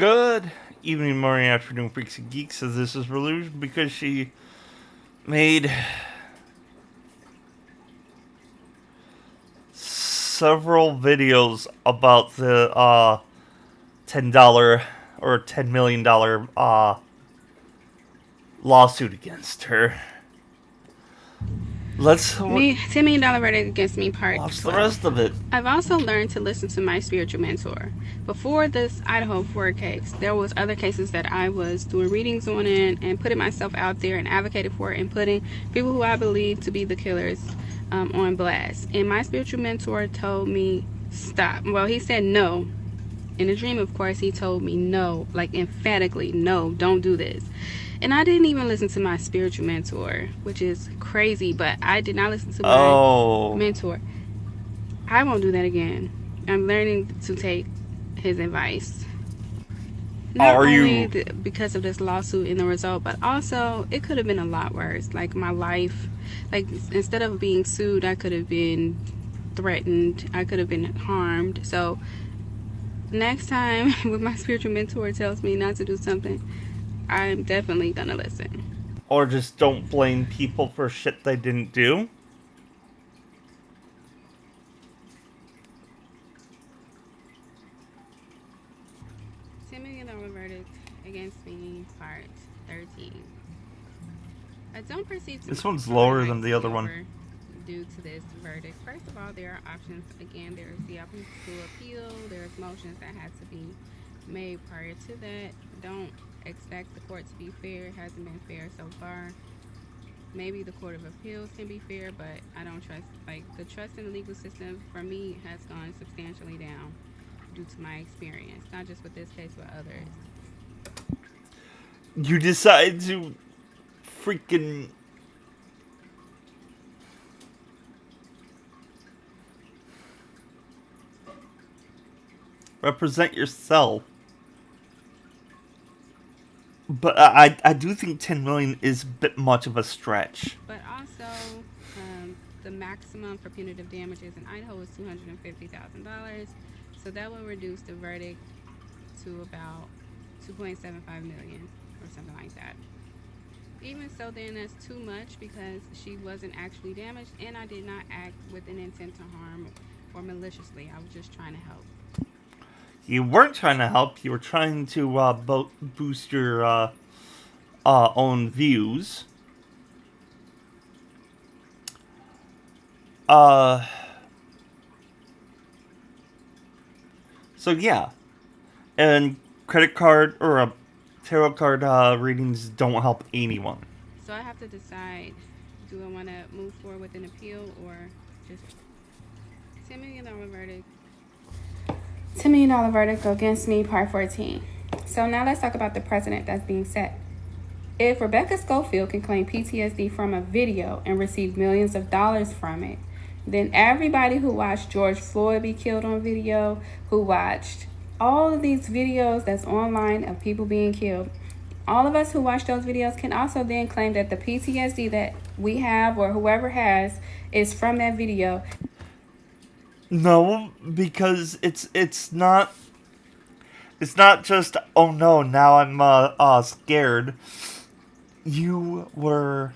Good evening, morning, afternoon, freaks and geeks. As this is Relusion because she made several videos about the $10 or $10 million lawsuit against her. Let's $10 million verdict against me, part watch 12. the rest of it. I've also learned to listen to my spiritual mentor. Before this Idaho 4 case, there was other cases that I was doing readings on and putting myself out there and advocated for and putting people who I believe to be the killers on blast. And my spiritual mentor told me, stop. Well, he said no. In a dream, of course, he told me no, like emphatically, no, don't do this. And I didn't even listen to my spiritual mentor, which is crazy, but I did not listen to my mentor. I won't do that again. I'm learning to take his advice. Not only because of this lawsuit and the result, but also it could have been a lot worse. Like my life, like instead of being sued, I could have been threatened. I could have been harmed. So next time when my spiritual mentor tells me not to do something, I'm definitely gonna listen. Or just don't blame people for shit they didn't do. $10 million verdict against me, part 13. I don't perceive this one's lower than the other one. Due to this verdict. First of all, there are options. Again, there is the option to appeal. There's motions that have to be made prior to that. Don't expect the court to be fair. It hasn't been fair so far. Maybe the Court of Appeals can be fair, but I don't trust, like, the trust in the legal system for me has gone substantially down due to my experience, not just with this case, but others. You decide to freaking represent yourself. But I do think 10 million is a bit much of a stretch. But also, the maximum for punitive damages in Idaho is $250,000. So that will reduce the verdict to about $2.75 million or something like that. Even so, then that's too much because she wasn't actually damaged, and I did not act with an intent to harm or maliciously. I was just trying to help. You weren't trying to help. You were trying to boost your own views. So yeah, and credit card or tarot card readings don't help anyone. So I have to decide: do I want to move forward with an appeal or just $10 million verdict? $10 million verdict against me, part 14. So now let's talk about the precedent that's being set. If Rebecca Schofield can claim PTSD from a video and receive millions of dollars from it, then everybody who watched George Floyd be killed on video, who watched all of these videos that's online of people being killed, all of us who watch those videos can also then claim that the PTSD that we have or whoever has is from that video. No, because it's not just, oh no, now I'm scared. You were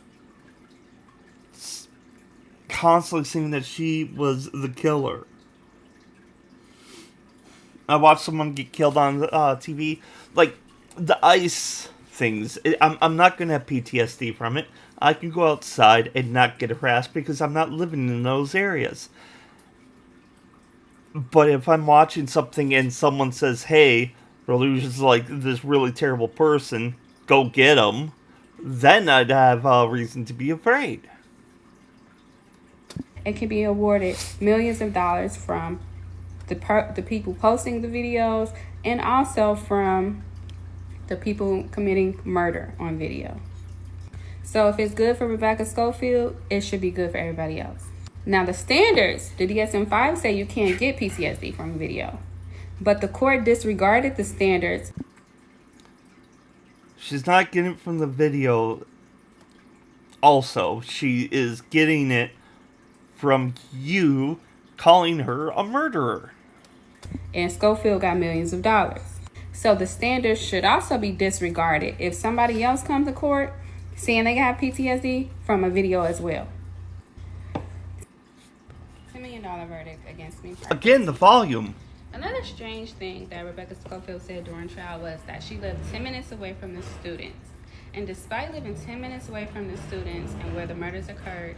constantly saying that she was the killer. I watched someone get killed on TV, like the ICE things. I'm not gonna have PTSD from it. I can go outside and not get harassed because I'm not living in those areas. But if I'm watching something and someone says, hey, Relusion's like this really terrible person, go get him, then I'd have a reason to be afraid. It can be awarded millions of dollars from the people posting the videos and also from the people committing murder on video. So if it's good for Rebecca Schofield, it should be good for everybody else. Now the standards, the DSM-5 say you can't get PTSD from a video, but the court disregarded the standards. She's not getting it from the video. Also, she is getting it from you calling her a murderer. And Schofield got millions of dollars. So the standards should also be disregarded if somebody else comes to court saying they have PTSD from a video as well. $10 million verdict against me. Again, the volume. Another strange thing that Rebecca Schofield said during trial was that she lived 10 minutes away from the students. And despite living 10 minutes away from the students and where the murders occurred,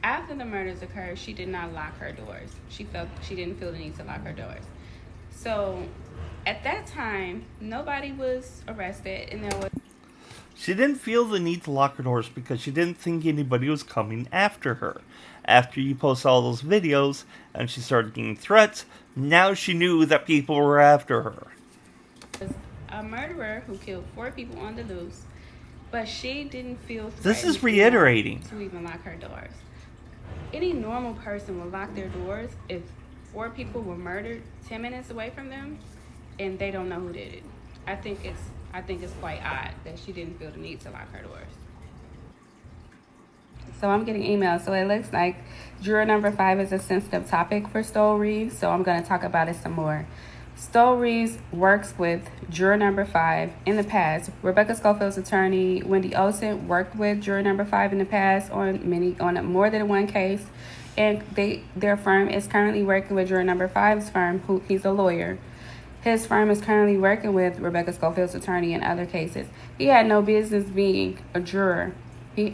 after the murders occurred, she did not lock her doors. She didn't feel the need to lock her doors. So at that time, nobody was arrested, and She didn't feel the need to lock her doors because she didn't think anybody was coming after her. After you post all those videos and she started getting threats, now she knew that people were after her. A murderer who killed 4 people on the loose, but she didn't feel threatened. This is reiterating. To even lock her doors. Any normal person would lock their doors if 4 people were murdered 10 minutes away from them and they don't know who did it. I think it's quite odd that she didn't feel the need to lock her doors. So I'm getting emails. So it looks like juror number 5 is a sensitive topic for Stoll Reeves, so I'm going to talk about it some more. Stoll Reeves works with juror number 5 in the past. Rebecca Schofield's attorney, Wendy Olsen, worked with juror number 5 in the past on more than one case, and their firm is currently working with juror number 5's firm, he's a lawyer. His firm is currently working with Rebecca Schofield's attorney in other cases. He had no business being a juror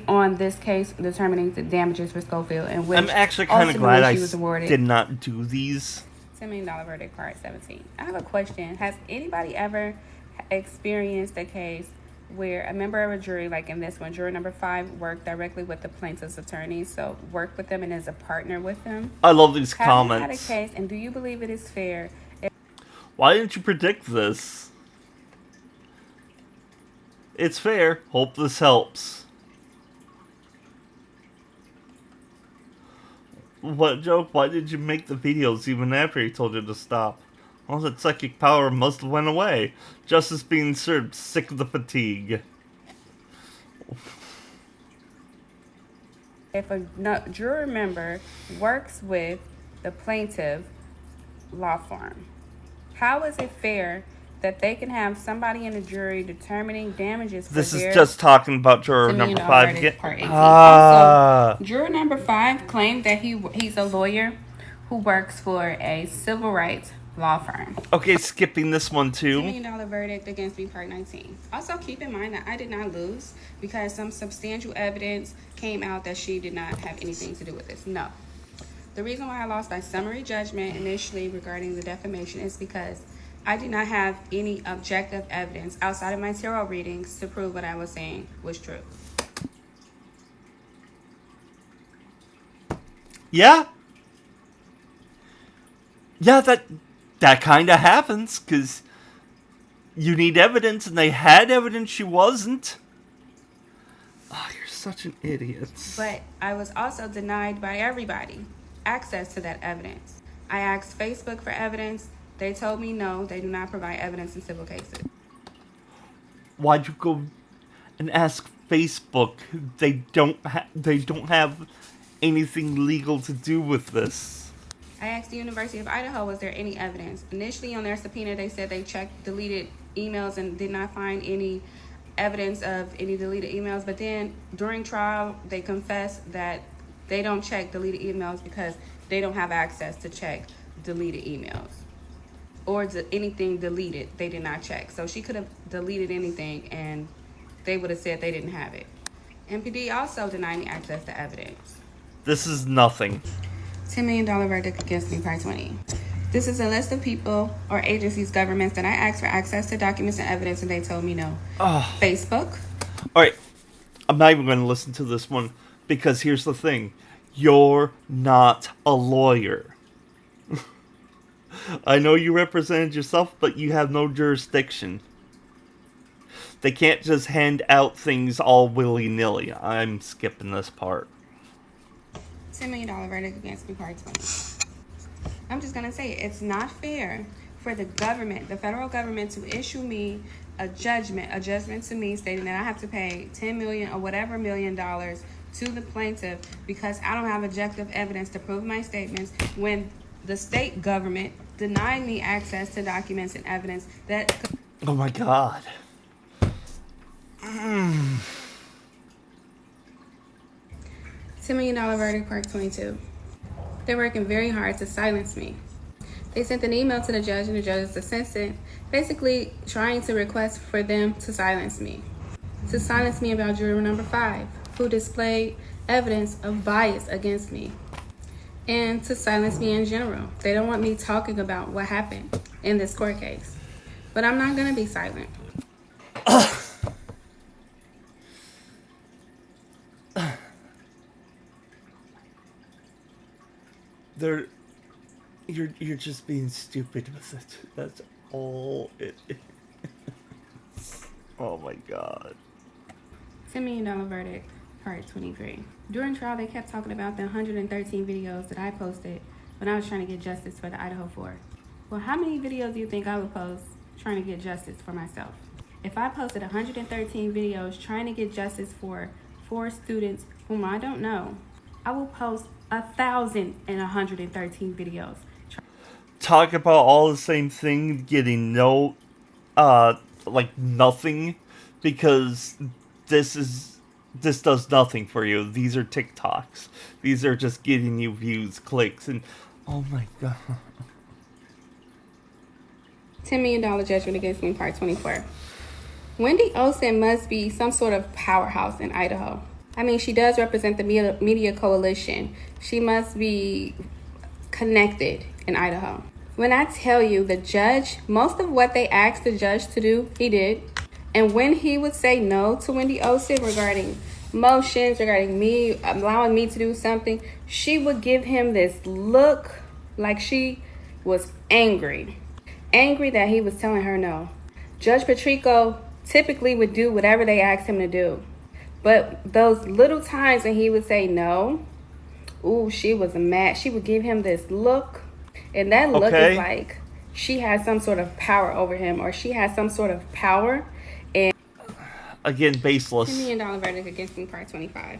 on this case, determining the damages for Schofield, and which I'm actually kind of glad I was awarded did not do these. $10 million verdict, part 17. I have a question. Has anybody ever experienced a case where a member of a jury, like in this one, juror number 5, worked directly with the plaintiff's attorney, so worked with them and is a partner with them? I love these Have comments. you had a case, and do you believe it is fair? Why didn't you predict this? It's fair. Hope this helps. What joke? Why did you make the videos even after he told you to stop? Well, that psychic power must have went away. Justice being served, sick of the fatigue. If a juror member works with the plaintiff law firm, how is it fair that they can have somebody in the jury determining damages for This is just talking about juror number 5 again. Also, juror number 5 claimed that he's a lawyer who works for a civil rights law firm. Okay, skipping this one too. $10 million verdict against me, part 19. Also, keep in mind that I did not lose because some substantial evidence came out that she did not have anything to do with this. No. The reason why I lost by summary judgment initially regarding the defamation is because I did not have any objective evidence outside of my tarot readings to prove what I was saying was true. Yeah. Yeah, that kind of happens, because you need evidence, and they had evidence she wasn't. Oh, you're such an idiot. But I was also denied by everybody access to that evidence. I asked Facebook for evidence. They told me no, they do not provide evidence in civil cases. Why'd you go and ask Facebook? They don't have anything legal to do with this. I asked the University of Idaho, was there any evidence? Initially on their subpoena, they said they checked deleted emails and did not find any evidence of any deleted emails. But then during trial, they confessed that they don't check deleted emails because they don't have access to check deleted emails. Or anything deleted, they did not check. So she could have deleted anything and they would have said they didn't have it. MPD also denied me access to evidence. This is nothing. $10 million verdict against me, part 20. This is a list of people or agencies, governments that I asked for access to documents and evidence and they told me no. Facebook. Alright, I'm not even going to listen to this one because here's the thing. You're not a lawyer. I know you represented yourself, but you have no jurisdiction. They can't just hand out things all willy-nilly. I'm skipping this part. $10 million verdict against me, part 20. I'm just going to say it's not fair for the government, the federal government, to issue me a judgment to me stating that I have to pay $10 million or whatever $1 million to the plaintiff because I don't have objective evidence to prove my statements when the state government denied me access to documents and evidence that Oh my god. $10 million verdict, part 22. They're working very hard to silence me. They sent an email to the judge, and the judge is assistant, basically trying to request for them to silence me. To silence me about juror number 5, who displayed evidence of bias against me. And to silence me in general. They don't want me talking about what happened in this court case. But I'm not going to be silent. You're just being stupid with it. That's all it is. Oh my god. $10 million verdict, part 23. During trial, they kept talking about the 113 videos that I posted when I was trying to get justice for the Idaho 4. Well, how many videos do you think I would post trying to get justice for myself? If I posted 113 videos trying to get justice for 4 students whom I don't know, I will post 1,113 videos. Talk about all the same thing, getting no, nothing, because this does nothing for you. These are TikToks. These are just getting you views, clicks, and oh my god. $10 million judgment against me, part 24. Wendy Olsen must be some sort of powerhouse in Idaho. I mean, she does represent the media coalition. She must be connected in Idaho. When I tell you the judge, most of what they asked the judge to do, he did. And when he would say no to Wendy Olsen regarding motions, regarding me, allowing me to do something, she would give him this look like she was angry. Angry that he was telling her no. Judge Patrico typically would do whatever they asked him to do. But those little times when he would say no, ooh, she was mad. She would give him this look. And that look is like she has some sort of power over him, or she has some sort of power. And again, baseless. $10 million verdict against me, part 25.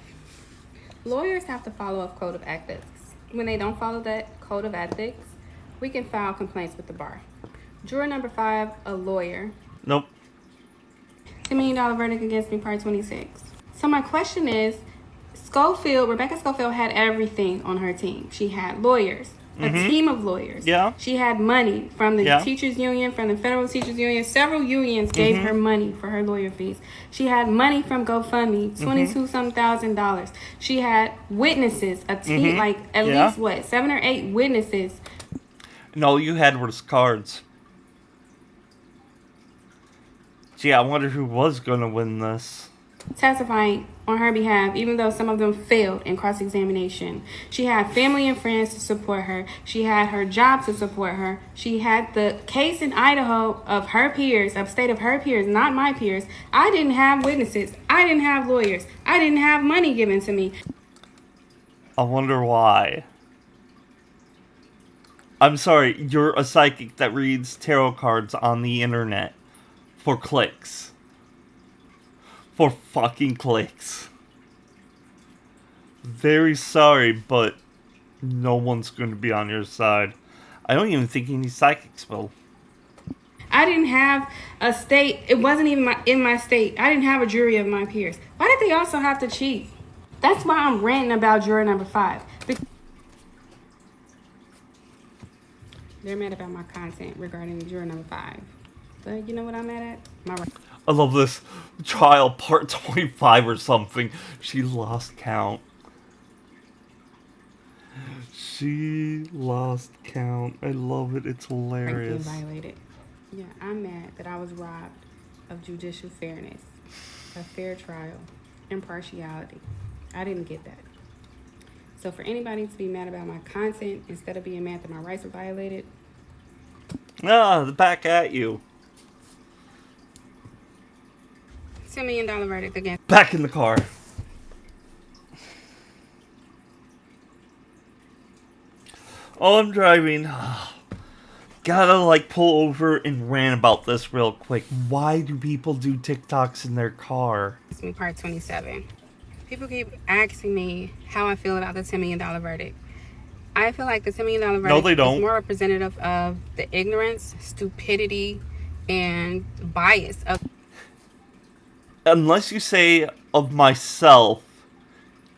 Lawyers have to follow a code of ethics. When they don't follow that code of ethics, we can file complaints with the bar. Juror number 5, a lawyer. Nope. $10 million verdict against me, part 26. So my question is, Rebecca Schofield had everything on her team. She had lawyers, a team of lawyers. Yeah. She had money from the teachers union, from the federal teachers union. Several unions gave her money for her lawyer fees. She had money from GoFundMe, $22,000. She had witnesses, a team, like at least 7 or 8 witnesses. No, you had was cards. Gee, I wonder who was going to win this. Testifying on her behalf, even though some of them failed in cross-examination. She had family and friends to support her. She had her job to support her. She had the case in Idaho of her peers, of state of her peers, not my peers. I didn't have witnesses. I didn't have lawyers. I didn't have money given to me. I wonder why. I'm sorry, you're a psychic that reads tarot cards on the internet for clicks. For fucking clicks. Very sorry, but no one's going to be on your side. I don't even think any psychics will. I didn't have a state. It wasn't even in my state. I didn't have a jury of my peers. Why did they also have to cheat? That's why I'm ranting about juror number 5. They're mad about my content regarding juror number 5. But you know what I'm mad at? My right. I love this. Trial part 25 or something. She lost count. She lost count. I love it. It's hilarious. Violated. Yeah, I'm mad that I was robbed of judicial fairness, a fair trial, impartiality. I didn't get that. So for anybody to be mad about my content instead of being mad that my rights were violated. Back at you. $10 million verdict again. Back in the car. Oh, I'm driving. Gotta pull over and rant about this real quick. Why do people do TikToks in their car? It's me, part 27. People keep asking me how I feel about the $10 million verdict. I feel like the $10 million verdict is more representative of the ignorance, stupidity, and bias of Unless you say of myself,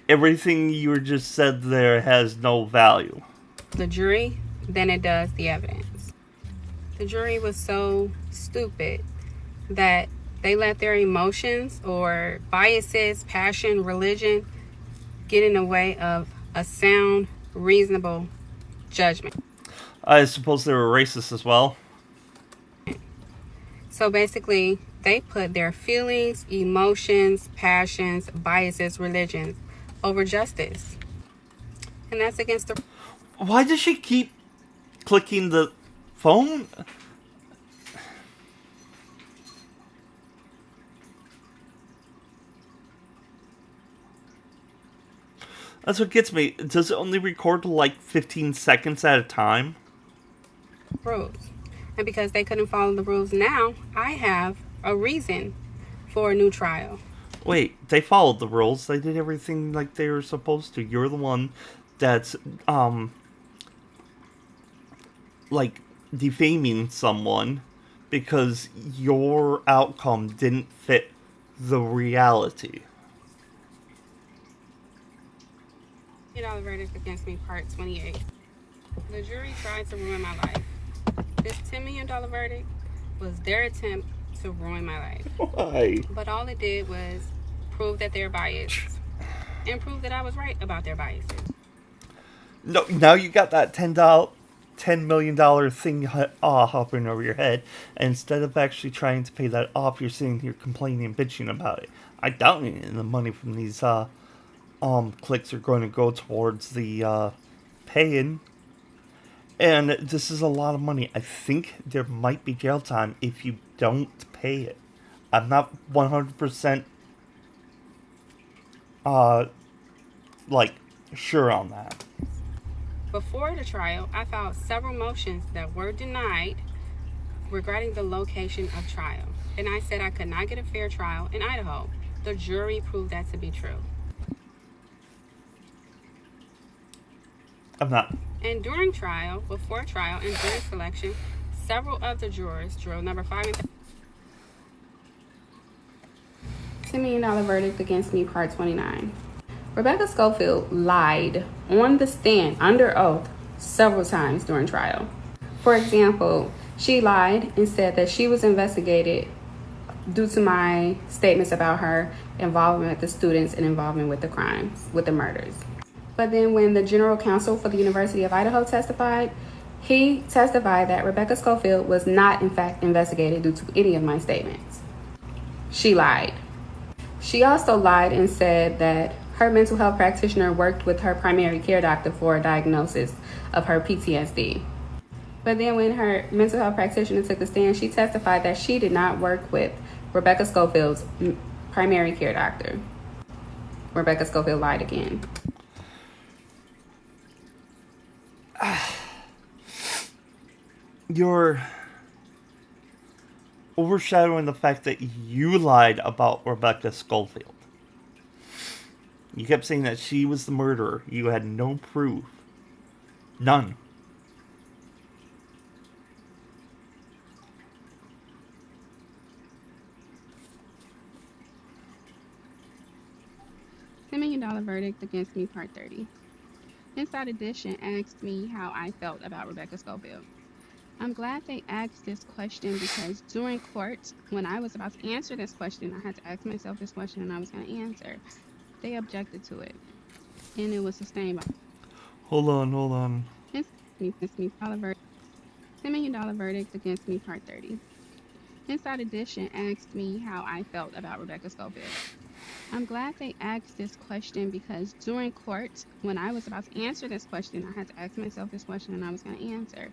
everything you just said there has no value. the jury than it does the evidence. The jury was so stupid that they let their emotions or biases, passion, religion get in the way of a sound, reasonable judgment. I suppose they were racist as well. So basically, they put their feelings, emotions, passions, biases, religions over justice. And that's against the. Why does she keep clicking the phone? That's what gets me. Does it only record like 15 seconds at a time? rules. And because they couldn't follow the rules now, I have a reason for a new trial. Wait, they followed the rules. They did everything like they were supposed to. You're the one that's, like, defaming someone because your outcome didn't fit the reality. $10 verdict against me, part 28. The jury tried to ruin my life. This $10 million verdict was their attempt to ruin my life. Why? But all it did was prove that they're biased and prove that I was right about their biases. No, now you got that $10 million thing hovering over your head, and instead of actually trying to pay that off, you're sitting here complaining and bitching about it. I doubt any of the money from these clicks are going to go towards the paying. And this is a lot of money. I think there might be jail time if you don't pay it. I'm not 100% like sure on that. Before the trial, I filed several motions that were denied regarding the location of trial. And I said I could not get a fair trial in Idaho. The jury proved that to be true. I'm not. And during trial, before trial, and during selection, several of the jurors, juror number 5 and $10 million verdict against me, part 29. Rebecca Schofield lied on the stand under oath several times during trial. For example, she lied and said that she was investigated due to my statements about her involvement with the students and involvement with the crimes, with the murders. But then when the general counsel for the University of Idaho testified, he testified that Rebecca Schofield was not in fact investigated due to any of my statements. She lied. She also lied and said that her mental health practitioner worked with her primary care doctor for a diagnosis of her PTSD. But then when her mental health practitioner took the stand, she testified that she did not work with Rebecca Schofield's primary care doctor. Rebecca Schofield lied again. You're overshadowing the fact that you lied about Rebecca Schofield. You kept saying that she was the murderer. You had no proof. None. $10 million verdict against me, part 30. Inside Edition asked me how I felt about Rebecca Schofield. I'm glad they asked this question because during court, when I was about to answer this question, I had to ask myself this question and I was going to answer. They objected to it, and it was sustained by. Hold on. $10 million verdict against me, part 30. Inside Edition asked me how I felt about Rebecca Schofield. I'm glad they asked this question because during court, when I was about to answer this question, I had to ask myself this question and I was going to answer.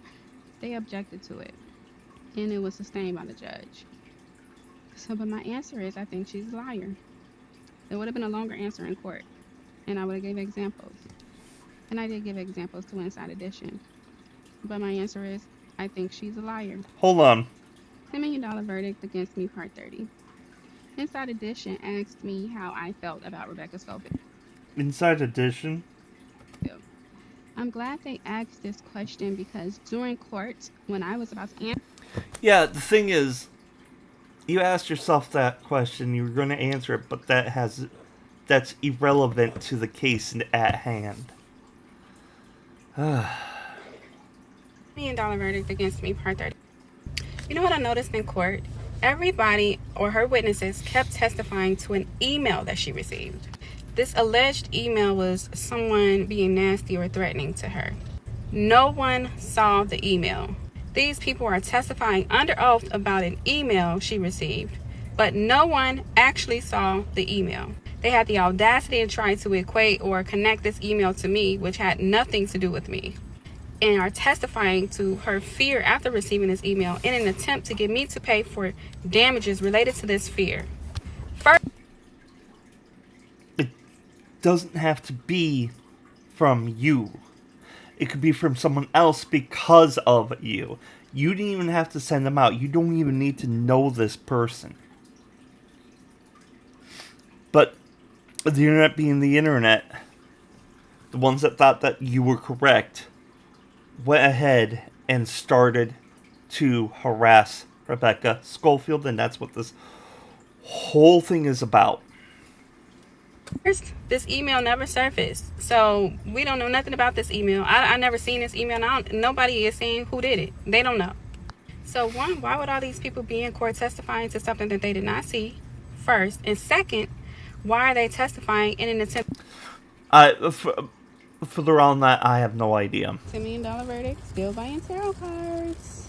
They objected to it, and it was sustained by the judge. But my answer is I think she's a liar. It would have been a longer answer in court, and I would have gave examples. And I did give examples to Inside Edition. But my answer is I think she's a liar. Hold on. $10 million verdict against me, part 30. Inside Edition asked me how I felt about Rebecca Schofield. Inside Edition? I'm glad they asked this question because during court, when I was about to answer. Yeah, the thing is, you asked yourself that question, you were going to answer it, but that's irrelevant to the case at hand. $1 million verdict against me, part 30. You know what I noticed in court? Everybody or her witnesses kept testifying to an email that she received. This alleged email was someone being nasty or threatening to her. No one saw the email. These people are testifying under oath about an email she received, but no one actually saw the email. They had the audacity to try to equate or connect this email to me, which had nothing to do with me, and are testifying to her fear after receiving this email in an attempt to get me to pay for damages related to this fear. First, It doesn't have to be from you. It could be from someone else because of you. You didn't even have to send them out. You don't even need to know this person. But the internet being the internet, the ones that thought that you were correct went ahead and started to harass Rebecca Schofield, and that's what this whole thing is about. this email never surfaced, so we don't know nothing about this email. I never seen this email. Nobody is saying who did it. They don't know. So one, why would all these people be in court testifying to something that they did not see? First, and second, why are they testifying in an attempt? Further on that, I have no idea. $10 million verdict, still buying tarot cards.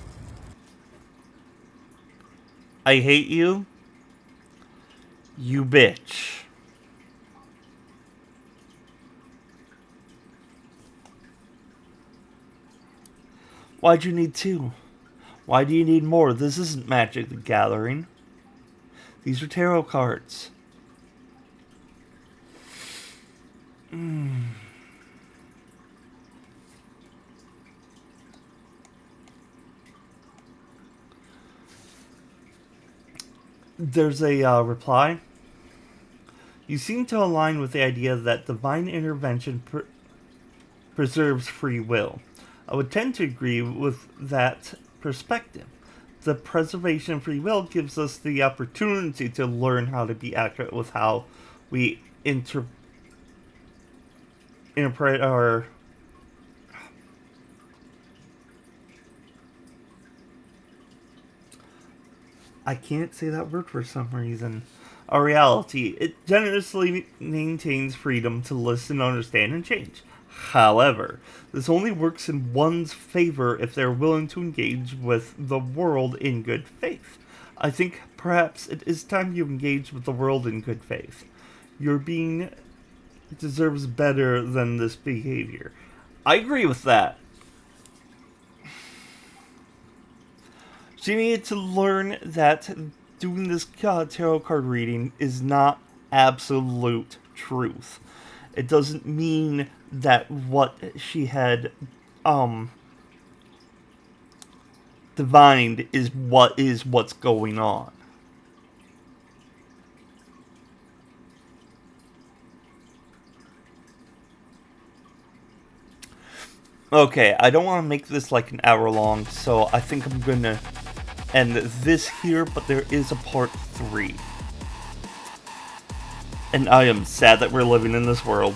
I hate you. You bitch. Why'd you need two? Why do you need more? This isn't Magic the Gathering. These are tarot cards. There's a reply. You seem to align with the idea that divine intervention preserves free will. I would tend to agree with that perspective. The preservation of free will gives us the opportunity to learn how to be accurate with how we interpret our I can't say that word for some reason. Our reality. It generously maintains freedom to listen, understand, and change. However, this only works in one's favor if they're willing to engage with the world in good faith. I think perhaps it is time you engage with the world in good faith. Your being deserves better than this behavior. I agree with that. She needed to learn that doing this tarot card reading is not absolute truth. It doesn't mean that what she had divined is what's going on. Okay, I don't want to make this like an hour long, so I think I'm gonna end this here, but there is a part 3. And I am sad that we're living in this world.